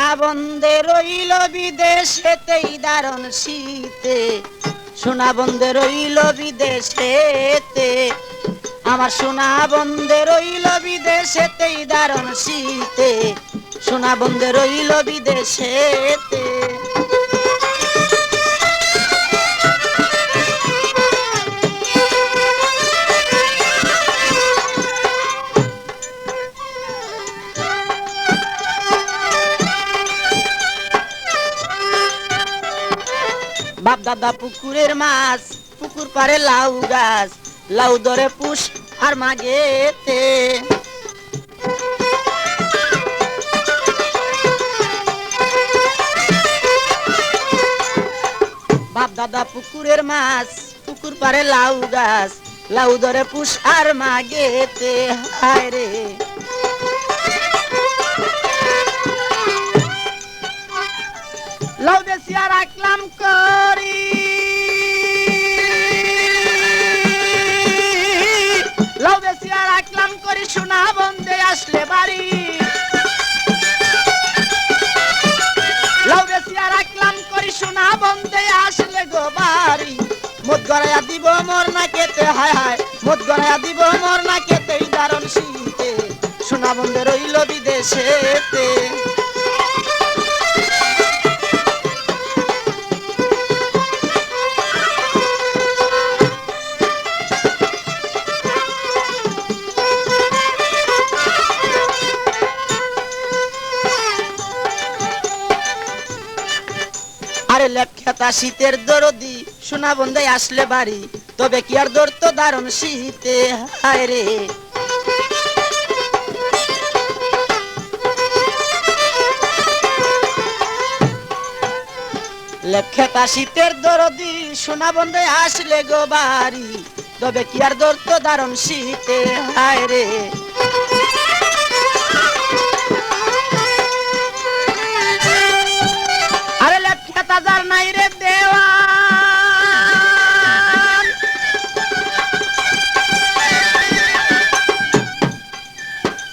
সোনা বন্দে রইল বিদেশেতেই দারুণ শীতে, সোনা বন্দে রইল বিদেশেতে, আমার সোনা বন্দে রইল বিদেশেতেই দারুণ শীতে, সোনা বন্দে রইল বিদেশেতে। বাপ দাদা পুকুরের মাছ, পুকুর পারে লাউ গাছ, লাউ ধরে পুষ আর মাগেতে। বাপ দাদা পুকুরের মাছ, পুকুর পারে লাউ গাছ, লাউ ধরে পুষ আর মাগেতে। হায় রে লাউ বেশিয়া রাখলাম করি, লাউ বেশিয়া রাখলাম করি, সোনা বন্দে আসলে বাড়ি। লাউ বেশিয়া রাখলাম করি, সোনা বন্দে আসলে গো বাড়ি। মদ গড়াইয়া দিব মোর না কেতে, হায় হায় মদ গড়াইয়া দিব মোর না কেতে, দারুণ শীতে, সোনা বন্দে রইল বিদেশেতে। আরে লেপখেতা শীতের দরদি, সোনা বন্দে আসলে বাড়ি, তবে কি আর দর তো দারুণ শীতে। হায় রে লেপখেতা শীতের দরদি, সোনা বন্দে আসলে গো বাড়ি, তবে কি আর দর তো দারুণ শীতে। হায় রে আরে লেপখেতা যার নাই রে দেওয়ান,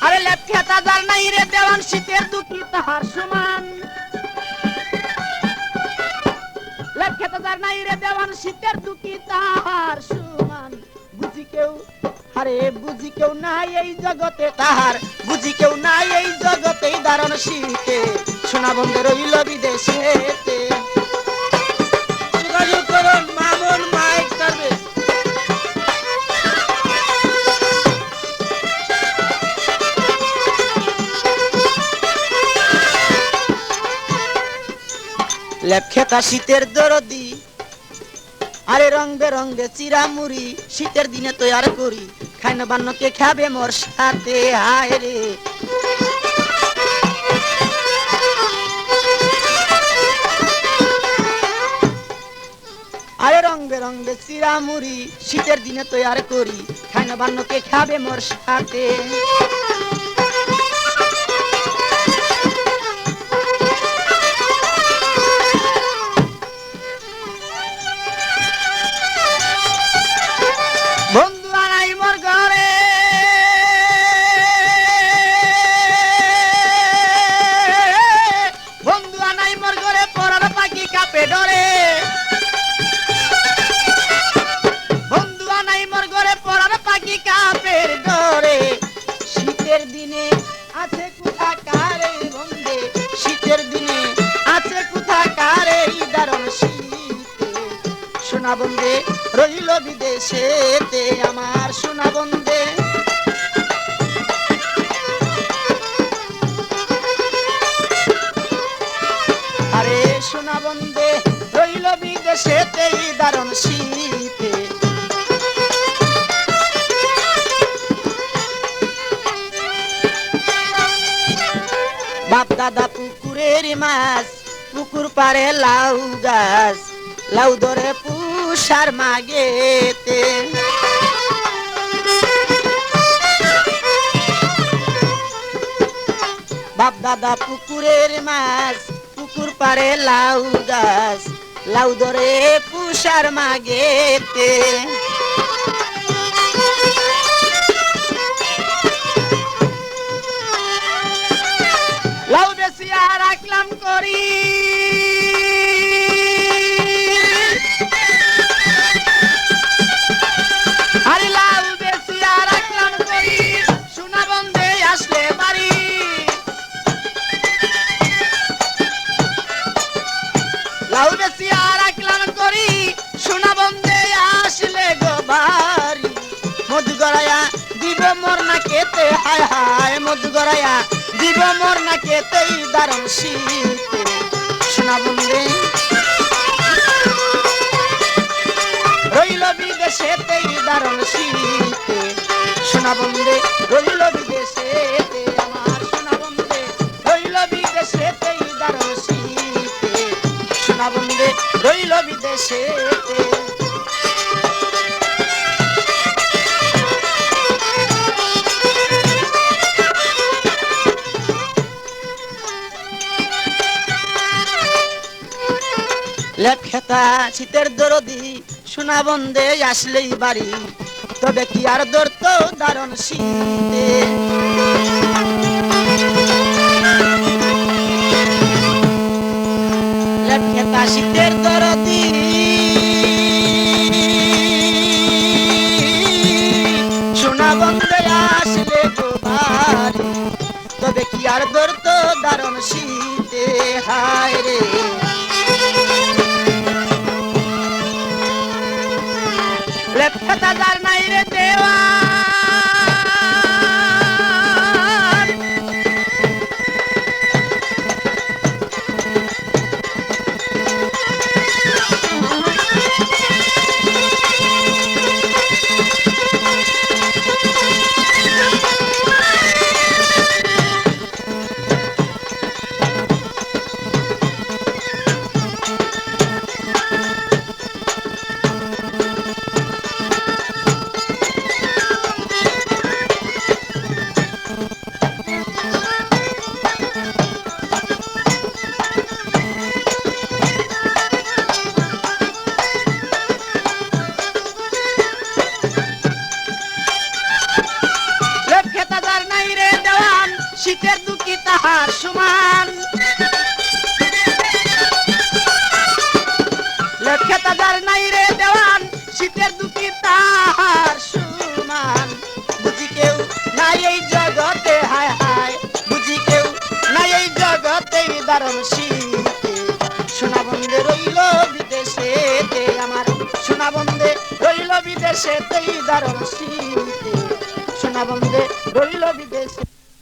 আরে লেপখেতা যার নাই রে দেওয়ান, শীতের দুঃখী তাহার সমান। লেপখেতা যার নাই রে দেওয়ান, শীতের দুঃখী তাহার সমান। বুঝি কেউ, আরে বুঝি কেউ নাই এই জগতে তাহার, বুঝি কেউ নাই এই জগতে দারুণ শীতে, সোনা বন্দে রইল বিদেশেতে। যোগাযোগ করুন মামুন মাইক সার্ভিস। লেপখেতা শীতের দরদি, আরে রং বেরঙ্গে চিরামুড়ি, শীতের দিনে তৈয়ার করি, খাই না বান্নকে খাবে মোর সাথে। হায় রে আরে রং বেরঙ্গে চিরামুড়ি, শীতের দিনে তৈয়ার করি, খাই না বান্নকে খাবে মোর সাথে। বন্ধু আনাই মোর ঘরে, বন্ধু আনাই মোর ঘরে, পরার পাখি কাপে ডরে। বন্ধু আনাই মোর ঘরে, পরার পাখি কাপের ডরে। শীতের দিনে আছে কোথা কারে বন্দে, শীতের দিনে আছে কোথা কারে দারুণ শীতে, সোনা বন্দে রইল বিদেশেতে, আমার সোনা বন্দে। আরে সোনা বন্দে রইল বিদেশেতে দারুণ শীতে। বাপ দাদা পুকুরের মাছ, পুকুর পারে লাউ গাছ, লাউ ধরে পুষ আর মাগেতে। বাপ দাদা পুকুরের মাছ, পুকুর পারে লাউ গাছ, লাউ ধরে পুষ আর মাগেতে। লাউ বেশি বেশিয়া রাখলাম করি আরে লাউ বেশিয়া রাখলাম করি সোনা বন্ধে আসলে বাড়ি লাউ বেশিয়া রাখলাম করি সোনা বন্ধে আসলে গো বাড়ি মধু গড়াইয়া দিব মোর না কেতে হায় হায় মধু গড়াইয়া দিব মোর না কেতেই দারুণ শীতে সোনা বন্ধে রইল বিদেশেতেই দারুণ শীতে সোনা বন্ধে রইল বিদেশেতে আমার সোনা বন্ধে রইল বিদেশেতেই দারুণ শীতে সোনা বন্ধে রইল বিদেশেতে লেপখেতা শীতের দরদি সোনা বন্ধে আসলেই বাড়ি তবে কি আর ধরতো দারুণ শীতে লেপখেতা শীতের দরদি সোনা বন্ধে আসলে গো বাড়ি তবে কি আর ধরতো দারুণ শীতে হায় রে লেপখেতা যার নাই রে দেওয়ান শীতের দুঃখী তাহার সমান লেখেতা যার নাই রে দেওয়ান শীতের দুঃখী তাহার সমান বুঝি কেউ নাই এই জগতে হায় হায় বুঝি কেউ নাই এই জগতে দারুণ শীতে সোনা বন্ধে রইল বিদেশেতে আমার সোনা বন্ধে রইল বিদেশেতেই দারুণ শীতে সোনা বন্ধে রইল বিদেশে